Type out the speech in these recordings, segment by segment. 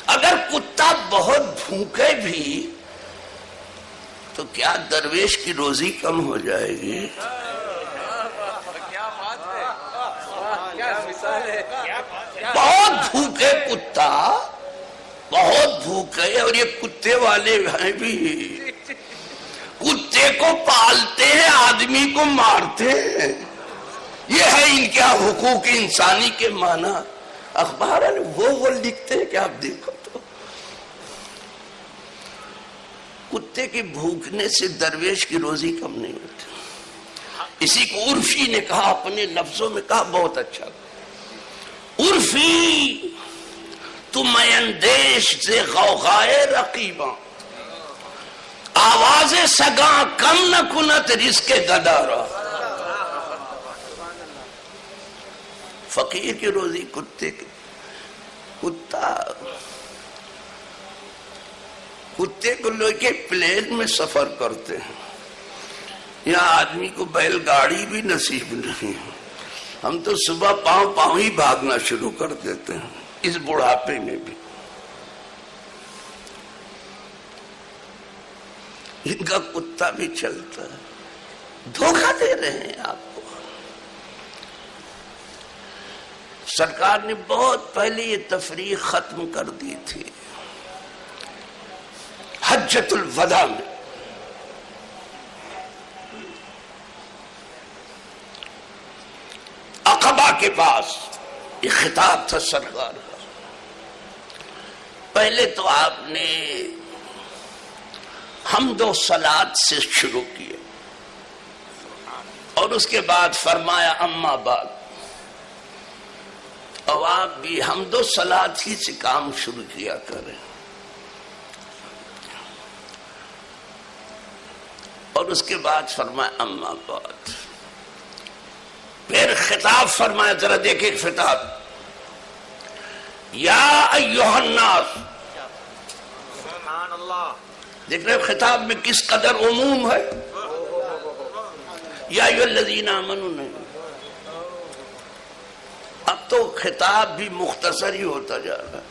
اگر کتا بہت بھوکے بھی تو کیا درویش کی روزی کم ہو جائے گی؟ بہت بھوکے کتا، بہت بھوکے، اور یہ کتے والے ہیں بھی، کتے کو پالتے ہیں، آدمی کو مارتے ہیں۔ یہ ہے ان کے حقوق انسانی کے معنی۔ اخبار وہ لکھتے ہیں کہ آپ دیکھو تو کتے کی بھوکنے سے درویش کی روزی کم نہیں ہوتی۔ اسی کو عرفی نے کہا، اپنے لفظوں میں کہا، بہت اچھا۔ عرفی تو میں اندیش سے غوغائے رقیباں، آواز سگاں کم نہ کنت رزق گدارا۔ فقیر کی روزی کتے کی، کتے کو لے کے پلین میں سفر کرتے ہیں، یہاں آدمی کو بیل گاڑی بھی نصیب نہیں ہے، ہم تو صبح پاؤں ہی بھاگنا شروع کر دیتے ہیں، اس بڑھاپے میں بھی۔ ان کا کتا بھی چلتا ہے، دھوکہ دے رہے ہیں آپ کو۔ سرکار نے بہت پہلے یہ تفریق ختم کر دی تھی، حجۃ الوداع میں۔ عقبہ کے پاس یہ خطاب تھا سرکار کا۔ پہلے تو آپ نے حمد و صلات سے شروع کیے، اور اس کے بعد فرمایا اما بعد، اور آپ بھی حمد و صلات ہی سے کام شروع کیا کریں۔ اور اس کے بعد فرمایا اما بعد، پھر خطاب فرمایا، ذرا دیکھیں خطاب، یا ایھا الناس، سبحان اللہ، دیکھ رہے خطاب میں کس قدر عموم ہے، یا ایھا الذین آمنوا نہیں۔ اب تو خطاب بھی مختصر ہی ہوتا جا رہا ہے،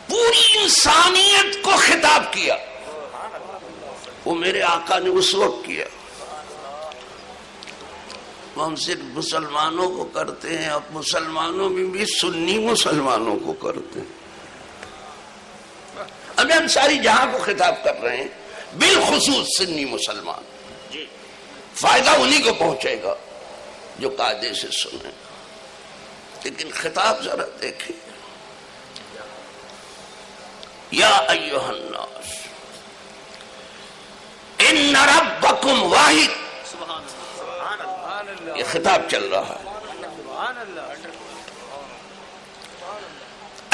پوری انسانیت کو خطاب کیا، وہ میرے آقا نے اس وقت کیا۔ ہم صرف مسلمانوں کو کرتے ہیں، اب مسلمانوں میں بھی سنی مسلمانوں کو کرتے ہیں۔ اب ہم ساری جہاں کو خطاب کر رہے ہیں، بالخصوص سنی مسلمان، فائدہ انہی کو پہنچے گا جو قاعدے سے سنیں۔ لیکن خطاب ذرا دیکھیں، یا ایھا الناس ان ربکم واحد، یہ خطاب چل رہا ہے۔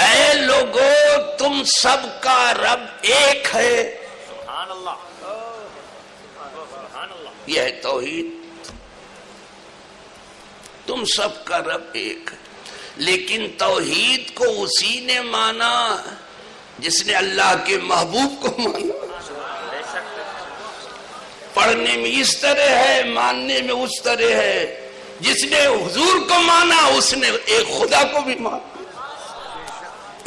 اے لوگو، تم سب کا رب ایک ہے، یہ ہے توحید، تم سب کا رب ایک ہے۔ لیکن توحید کو اسی نے مانا جس نے اللہ کے محبوب کو مانا۔ پڑھنے میں اس طرح ہے، ماننے میں اس طرح ہے۔ جس نے حضور کو مانا اس نے ایک خدا کو بھی مانا۔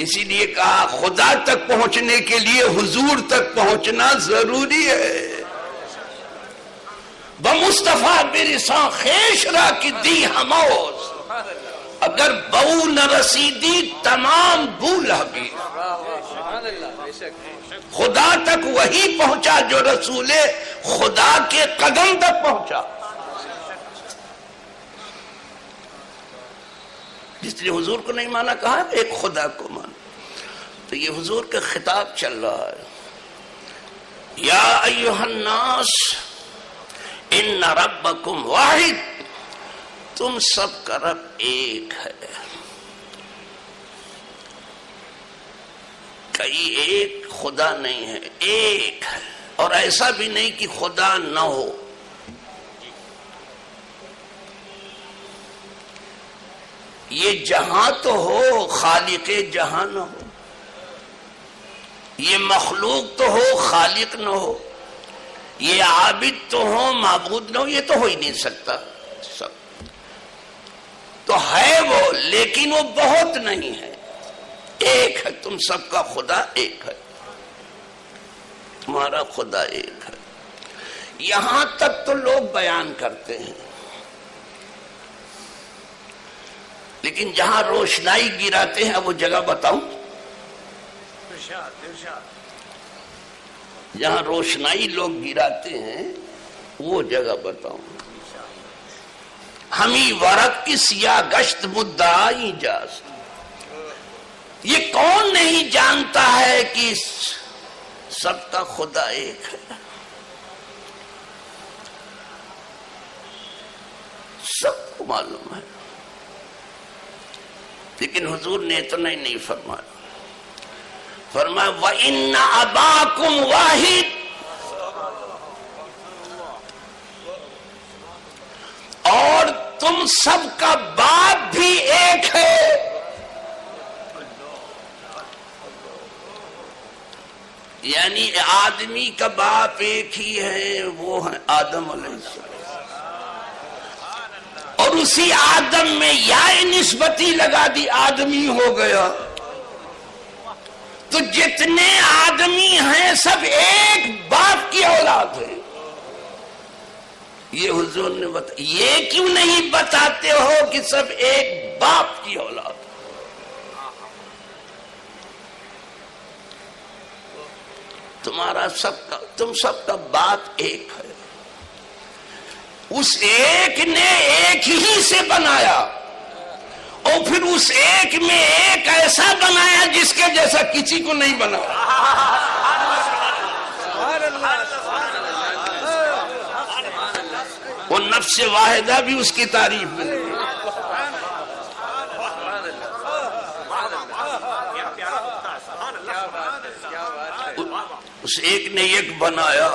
اسی لیے کہا خدا تک پہنچنے کے لیے حضور تک پہنچنا ضروری ہے۔ بمصطفیٰ برساں خیش را کی دی ہموز، اگر بہو نہ رسیدی تمام بھولا بھی۔ خدا تک وہی پہنچا جو رسول خدا کے قدم تک پہنچا، جس نے حضور کو نہیں مانا کہا ایک خدا کو مانا۔ تو یہ حضور کا خطاب چل رہا ہے، یا ایھا الناس ان ربکم واحد، تم سب کا رب ایک ہے۔ کئی ایک خدا نہیں ہے، ایک ہے، اور ایسا بھی نہیں کہ خدا نہ ہو۔ یہ جہاں تو ہو، خالق جہاں نہ ہو، یہ مخلوق تو ہو، خالق نہ ہو، یہ عابد تو ہو، معبود نہ ہو، یہ تو ہو ہی نہیں سکتا سب۔ تو تو ہے وہ، لیکن وہ بہت نہیں ہے، ایک ہے، تم سب کا خدا ایک ہے، تمہارا خدا ایک ہے۔ یہاں تک تو لوگ بیان کرتے ہیں، لیکن جہاں روشنائی گراتے ہیں وہ جگہ بتاؤں؟ جہاں روشنائی لوگ گراتے ہیں وہ جگہ بتاؤں؟ ہمیں ورق کی سیاہ گشت مدعائی جاست، یہ کون نہیں جانتا ہے کہ سب کا خدا ایک ہے؟ سب کو معلوم ہے، لیکن حضور نے اتنا ہی نہیں فرمایا، فرمایا وَإِنَّ أَبَاكُمْ وَاحِدٌ، اور تم سب کا باپ بھی ایک ہے۔ یعنی آدمی کا باپ ایک ہی ہے، وہ ہے آدم علیہ السلام، اور اسی آدم میں یا نسبتی لگا دی، آدمی ہو گیا، تو جتنے آدمی ہیں سب ایک باپ کی اولاد ہے۔ یہ حضور نے بتایا، یہ کیوں نہیں بتاتے ہو کہ سب ایک باپ کی اولاد؟ تمہارا سب کا، تم سب کا باپ ایک ہے، اس ایک نے ایک ہی سے بنایا، اور پھر اس ایک میں ایک ایسا بنایا جس کے جیسا کسی کو نہیں بنایا۔ وہ نفس واحدہ بھی اس کی تعریف میں نہیں، اس ایک نے ایک بنایا،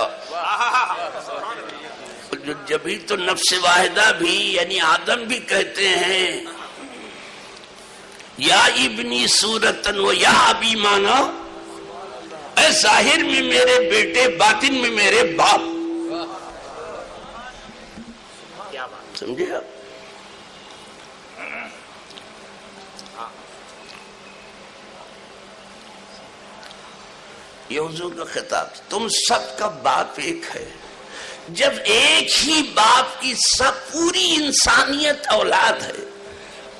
جبھی تو نفس واحدہ بھی یعنی آدم بھی کہتے ہیں یا ابنی صورتن و یا ابی، مانا اے ظاہر میں میرے بیٹے، باطن میں میرے باپ۔ سمجھے آپ؟ یہ حضور کا خطاب، تم سب کا باپ ایک ہے۔ جب ایک ہی باپ کی سب پوری انسانیت اولاد ہے،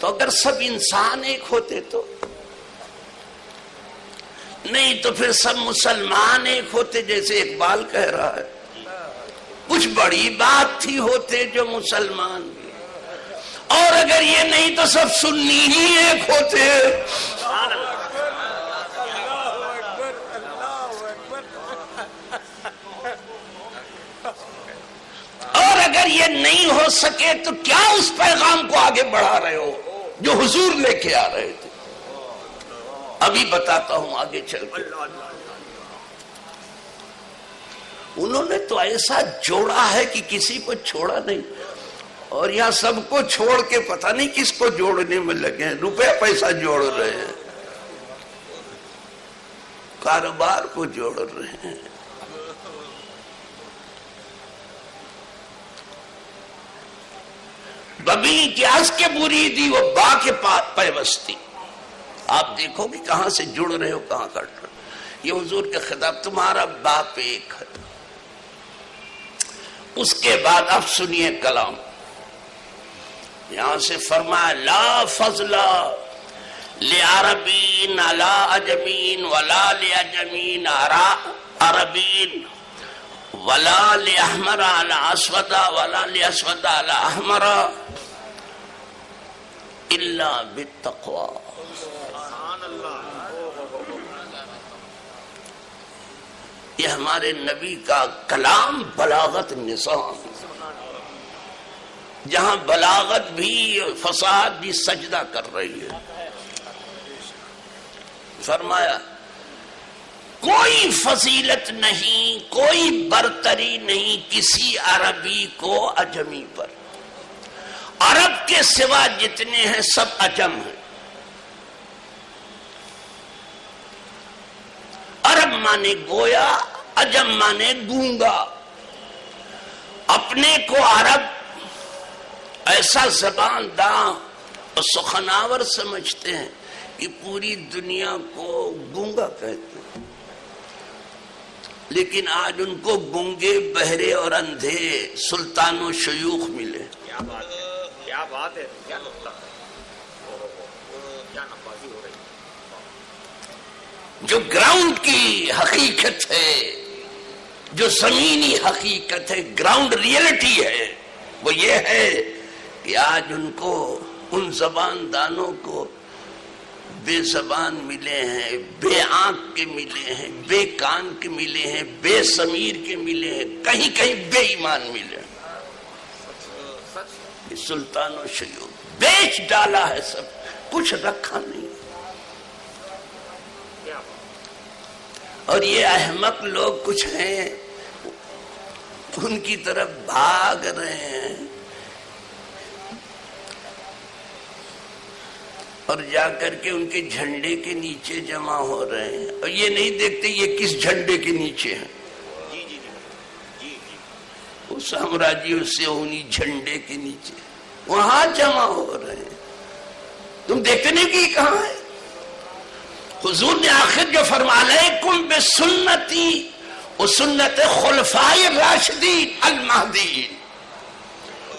تو اگر سب انسان ایک ہوتے تو نہیں، تو پھر سب مسلمان ایک ہوتے، جیسے اقبال کہہ رہا ہے، کچھ بڑی بات تھی ہوتے جو مسلمان بھی، اور اگر یہ نہیں تو سب سنی ہی ایک ہوتے۔ اور اگر یہ نہیں ہو سکے تو کیا اس پیغام کو آگے بڑھا رہے ہو جو حضور لے کے آ رہے تھے؟ ابھی بتاتا ہوں آگے چل کے۔ انہوں نے تو ایسا جوڑا ہے کہ کسی کو چھوڑا نہیں، اور یہاں سب کو چھوڑ کے پتہ نہیں کس کو جوڑنے میں لگے ہیں، روپے پیسہ جوڑ رہے ہیں، کاروبار کو جوڑ رہے ہیں۔ ببی کی از کے بریدی و با کے پیوستی، آپ دیکھو کہ کہاں سے جڑ رہے ہو، کہاں کٹ رہے ہو۔ یہ حضور کے خطاب، تمہارا باپ ایک ہے۔ اس کے بعد اب سنیے کلام، یہاں سے فرمایا لا فضل لعربین علی عجمین ولا لعجمین عربین ولا لأحمر على اسود ولا لأسود على احمر الا بالتقوی۔ یہ ہمارے نبی کا کلام بلاغت نظام، جہاں بلاغت بھی فصاحت بھی سجدہ کر رہی ہے۔ فرمایا کوئی فضیلت نہیں، کوئی برتری نہیں کسی عربی کو عجمی پر، عرب کے سوا جتنے ہیں سب عجم ہیں۔ عرب مانے گویا، عجم مانے گونگا۔ اپنے کو عرب ایسا زبان داں اور سخناور سمجھتے ہیں کہ پوری دنیا کو گونگا کہتے ہیں، لیکن آج ان کو گونگے، بہرے اور اندھے سلطان و شیوخ ملے۔ کیا بات ہے، کیا بات ہے، کیا نقطہ ہے، کیا نقاشی ہو رہی ہے۔ جو گراؤنڈ کی حقیقت ہے، جو زمینی حقیقت ہے، گراؤنڈ ریئلٹی ہے، وہ یہ ہے کہ آج ان کو، ان زبان دانوں کو بے زبان ملے ہیں، بے آنکھ کے ملے ہیں، بے کان کے ملے ہیں، بے ضمیر کے ملے ہیں، کہیں کہیں بے ایمان ملے ہیں۔ سلطان و شیوخ بیچ ڈالا ہے، سب کچھ رکھا نہیں۔ اور یہ احمق لوگ کچھ ہیں، ان کی طرف بھاگ رہے ہیں اور جا کر کے ان کے جھنڈے کے نیچے جمع ہو رہے ہیں، اور یہ نہیں دیکھتے یہ کس جھنڈے کے نیچے ہیں۔ وہ سامراجیوں سے انہی جھنڈے کے نیچے وہاں جمع ہو رہے ہیں، تم دیکھتے نہیں کہ یہ کہاں ہے؟ حضور نے آخر جو فرمایا علیکم بسنتی و سنت خلفائے راشدین المہدیین،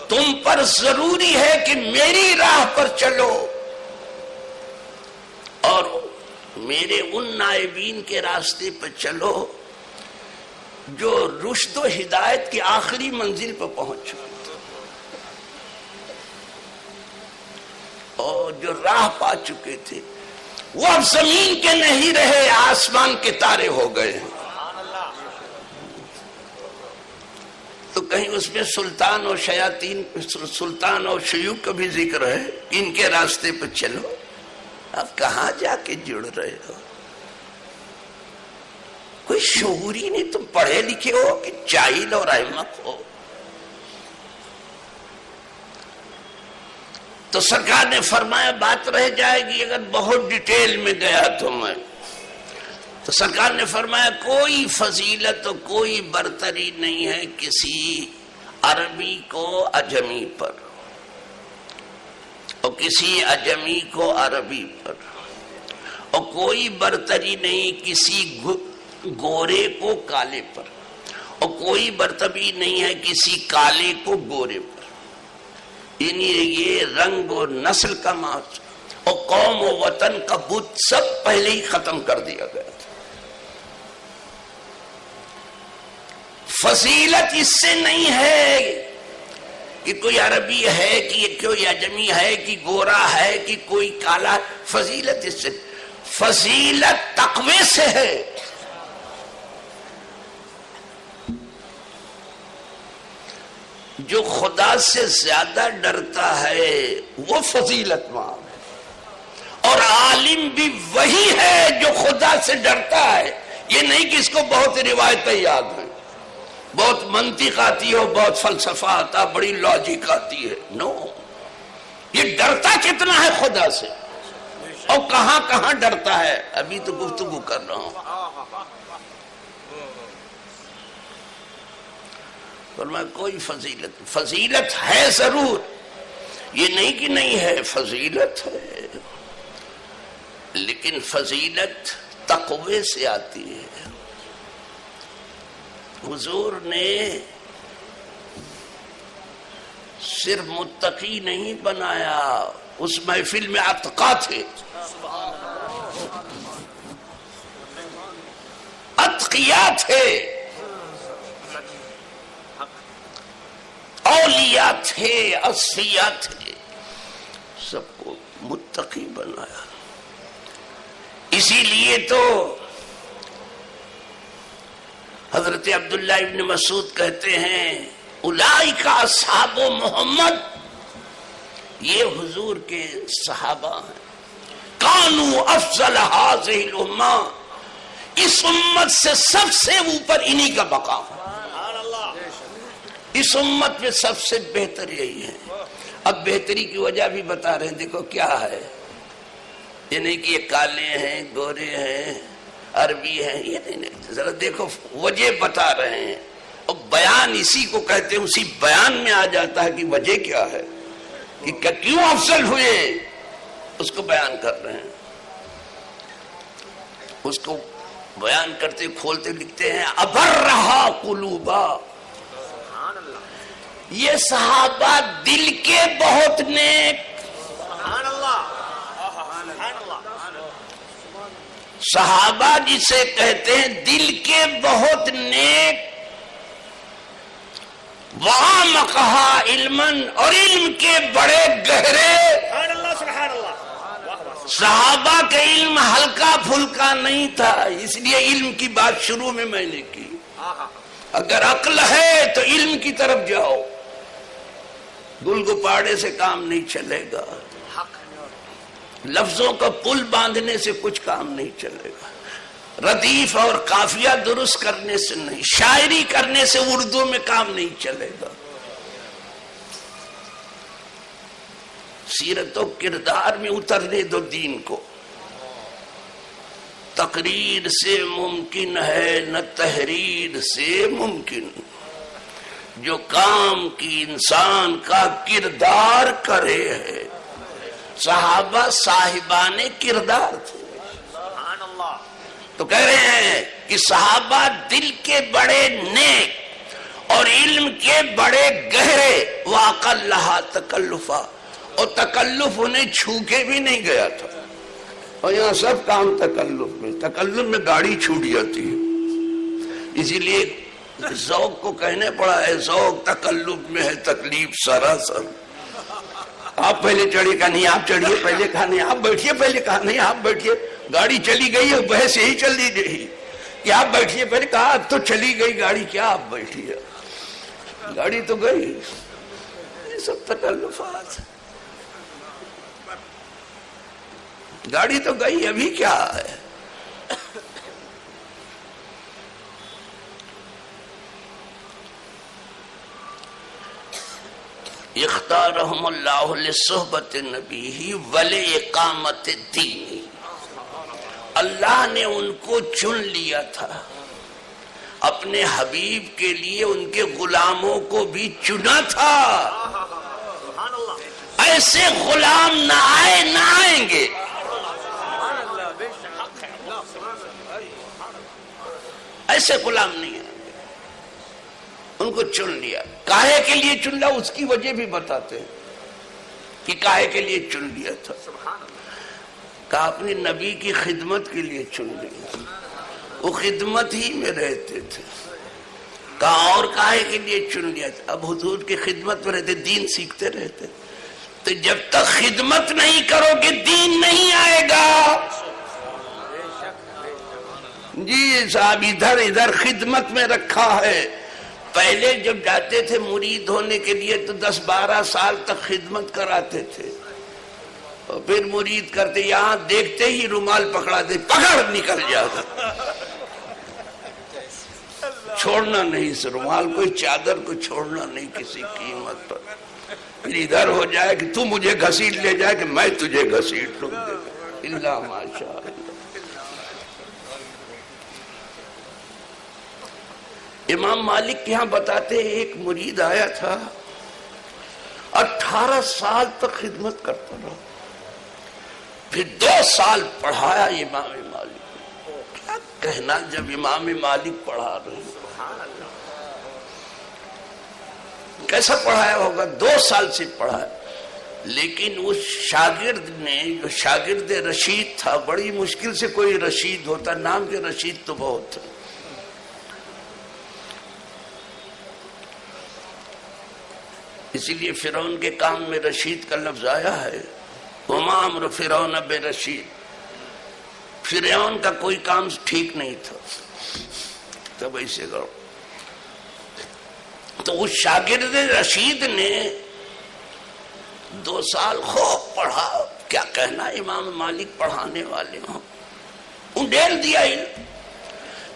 تم پر ضروری ہے کہ میری راہ پر چلو اور میرے ان نائبین کے راستے پر چلو جو رشد و ہدایت کی آخری منزل پر پہنچ چکے اور جو راہ پا چکے تھے، وہ اب زمین کے نہیں رہے، آسمان کے تارے ہو گئے ہیں۔ تو کہیں اس میں سلطان اور شیاطین، سلطان اور شیوخ کا بھی ذکر ہے، ان کے راستے پر چلو۔ اب کہاں جا کے جڑ رہے ہو؟ کوئی شعور ہی نہیں، تم پڑھے لکھے ہو کہ جاہل اور احمق ہو؟ تو سرکار نے فرمایا بات رہ جائے گی اگر بہت ڈیٹیل میں گیا تو میں، تو سرکار نے فرمایا کوئی فضیلت و کوئی برتری نہیں ہے کسی عربی کو عجمی پر، اور کسی عجمی کو عربی پر، اور کوئی برتری نہیں کسی گورے کو کالے پر، اور کوئی برتری نہیں ہے کسی کالے کو گورے پر، یعنی یہ رنگ و نسل کا معاص اور قوم و وطن کا بت سب پہلے ہی ختم کر دیا گیا تھا۔ فضیلت اس سے نہیں ہے کہ کوئی عربی ہے کہ کوئی عجمی ہے کہ گورا ہے کہ کوئی کالا، فضیلت اس سے، فضیلت تقوی سے ہے۔ جو خدا سے زیادہ ڈرتا ہے وہ فضیلت مند ہے، اور عالم بھی وہی ہے جو خدا سے ڈرتا ہے۔ یہ نہیں کہ اس کو بہت روایتیں یاد ہیں، بہت منطق آتی ہے، بہت فلسفہ آتا، بڑی لاجک آتی ہے، نو، یہ ڈرتا کتنا ہے خدا سے اور کہاں کہاں ڈرتا ہے، ابھی تو گفتگو کر رہا ہوں۔ فرمایا کوئی فضیلت ہے ضرور، یہ نہیں کہ نہیں ہے، فضیلت ہے، لیکن فضیلت تقوی سے آتی ہے۔ حضور نے صرف متقی نہیں بنایا، اس محفل میں اتقا تھے، اتقیاء تھے، اولیاء تھے، اصفیاء تھے، سب کو متقی بنایا۔ اسی لیے تو حضرت عبداللہ ابن مسعود کہتے ہیں اولئک اصحاب محمد، یہ حضور کے صحابہ ہیں، کانوا افضل هذه الامہ، اس امت سے سب سے اوپر انہی کا مقام ہے، اس امت میں سب سے بہتر یہی ہے۔ اب بہتری کی وجہ بھی بتا رہے ہیں، دیکھو کیا ہے، یہ نہیں کہ یہ کالے ہیں، گورے ہیں، عربی ہیں، یہ نہیں، ذرا دیکھو وجہ بتا رہے ہیں، اور بیان اسی کو کہتے ہیں، اسی بیان میں آ جاتا ہے کہ وجہ کیا ہے، کہ کیوں افضل ہوئے، اس کو بیان کر رہے ہیں. اس کو بیان کرتے کھولتے لکھتے ہیں ابرہا قلوبا. یہ صحابہ دل کے بہت نیک. صحابہ جسے کہتے ہیں دل کے بہت نیک. وہاں مقہا علمن، اور علم کے بڑے گہرے. صحابہ کا علم ہلکا پھلکا نہیں تھا، اس لیے علم کی بات شروع میں نے کی. اگر عقل ہے تو علم کی طرف جاؤ، گل گپاڑے سے کام نہیں چلے گا، لفظوں کا پل باندھنے سے کچھ کام نہیں چلے گا، ردیف اور قافیہ درست کرنے سے نہیں، شاعری کرنے سے اردو میں کام نہیں چلے گا. سیرت و کردار میں اترنے دو دین کو. تقریر سے ممکن ہے نہ تحریر سے ممکن، جو کام کی انسان کا کردار کرے ہے. صحابہ صاحبان کردار تھے. تو کہہ رہے ہیں کہ صحابہ دل کے بڑے نیک اور علم کے بڑے گہرے. وَأَقَلَّهَا تَكَلُّفًا، اور تکلف انہیں چھو کے بھی نہیں گیا تھا. اور یہاں سب کام تکلف میں گاڑی چھوٹ جاتی ہے. اسی لیے ذوق کو کہنے پڑا ہے ذوق تکلف میں ہے تکلیف سراسر. آپ پہلے چڑھے، کہا نہیں آپ چڑھیے پہلے، کہا نہیں آپ بیٹھیے پہلے، کہا نہیں آپ بیٹھیے. گاڑی چلی گئی ہے، بحث یہی چل رہی کہ آپ بیٹھیے پہلے، کہا اب تو چلی گئی گاڑی، کیا آپ بیٹھیے، گاڑی تو گئی. یہ سب تکلفات. گاڑی تو گئی، ابھی کیا ہے. اختارہم اللہ لصحبت نبی ولاقامت الدین. اللہ نے ان کو چن لیا تھا اپنے حبیب کے لیے، ان کے غلاموں کو بھی چنا تھا. ایسے غلام نہ آئے نہ آئیں گے. ایسے غلام نہیں آئیں گے. ان کو چن لیا. کاہے کے لیے چن لیا اس کی وجہ بھی بتاتے ہیں کہ کاہے کے لیے چن لیا تھا. کہا اپنی نبی کی خدمت کے لیے چن لیا، وہ خدمت ہی میں رہتے تھے. کہا اور کاہے کے لیے چن لیا تھا. اب حضور کی خدمت میں رہتے، دین سیکھتے رہتے. تو جب تک خدمت نہیں کرو گے دین نہیں آئے گا. جی صاحب ادھر ادھر خدمت میں رکھا ہے. پہلے جب جاتے تھے مرید ہونے کے لیے تو 10-12 سال تک خدمت کراتے تھے، اور پھر مرید کرتے، یہاں دیکھتے ہی رومال پکڑا دے، پکڑ نکل جاتا. چھوڑنا نہیں اس رومال، کوئی چادر کو چھوڑنا نہیں کسی قیمت پر. پھر ادھر ہو جائے کہ تو مجھے گھسیٹ لے جائے کہ میں تجھے گھسیٹ لوں. اللہ ماشاء اللہ. امام مالک کے ہاں بتاتے ہیں ایک مرید آیا تھا، 18 سال تک خدمت کرتا رہا، پھر 2 سال پڑھایا امام مالک. کیا کہنا جب امام مالک پڑھا رہے ہیں. کیسا پڑھایا ہوگا، 2 سال سے پڑھایا. لیکن اس شاگرد نے، جو شاگرد رشید تھا، بڑی مشکل سے کوئی رشید ہوتا، نام کے رشید تو بہت تھے. اسی لیے فرعون کے کام میں رشید کا لفظ آیا ہے، وما امر فرعون برشید. فرعون کا کوئی کام ٹھیک نہیں تھا، تب ایسے کرو. تو اس شاگرد رشید نے 2 سال خوب پڑھا. کیا کہنا امام مالک پڑھانے والے ہوں، انڈیل دیا علم.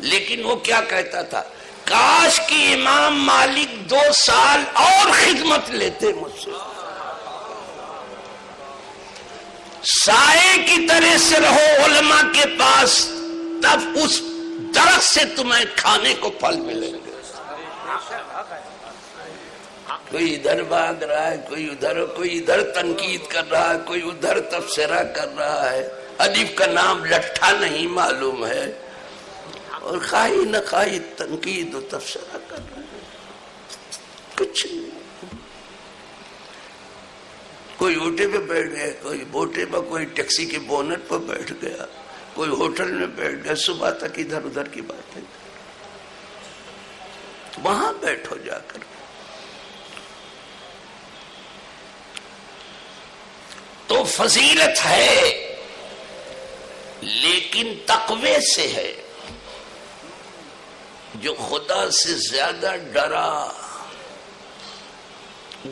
لیکن وہ کیا کہتا تھا، کاش کہ امام مالک 2 سال اور خدمت لیتے مجھ سے. سائے کی طرح سے رہو علماء کے پاس، تب اس درخت سے تمہیں کھانے کو پھل ملیں گے. کوئی ادھر بھاگ رہا ہے، کوئی ادھر تنقید کر رہا ہے، کوئی ادھر تبصرہ کر رہا ہے، الف کا نام لٹھا نہیں معلوم ہے، اور خواہی نہ خواہی تنقید و تبصرہ کر رہا ہے، کچھ نہیں۔ کوئی اوٹے پہ بیٹھ گیا، کوئی بوٹے پہ، کوئی ٹیکسی کے بونٹ پہ بیٹھ گیا، کوئی ہوٹل میں بیٹھ گیا، صبح تک ادھر ادھر کی باتیں، وہاں بیٹھو جا کر۔ تو فضیلت ہے لیکن تقوی سے ہے، جو خدا سے زیادہ ڈرا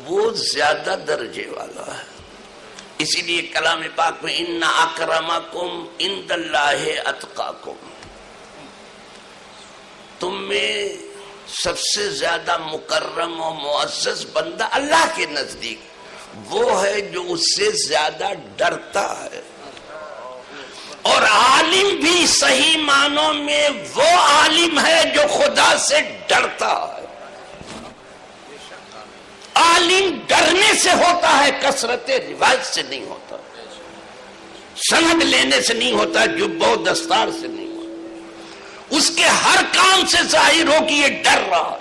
وہ زیادہ درجے والا ہے۔ اسی لیے کلام پاک میں ان اکرمکم عند اللہ اتقاکم، تم میں سب سے زیادہ مکرم و معزز بندہ اللہ کے نزدیک وہ ہے جو اس سے زیادہ ڈرتا ہے، اور عالم بھی صحیح معنوں میں وہ عالم ہے جو خدا سے ڈرتا ہے۔ عالم ڈرنے سے ہوتا ہے، کثرت روایت سے نہیں ہوتا، سند لینے سے نہیں ہوتا، جبہ و دستار سے نہیں ہوتا، اس کے ہر کام سے ظاہر ہو کہ یہ ڈر رہا ہے۔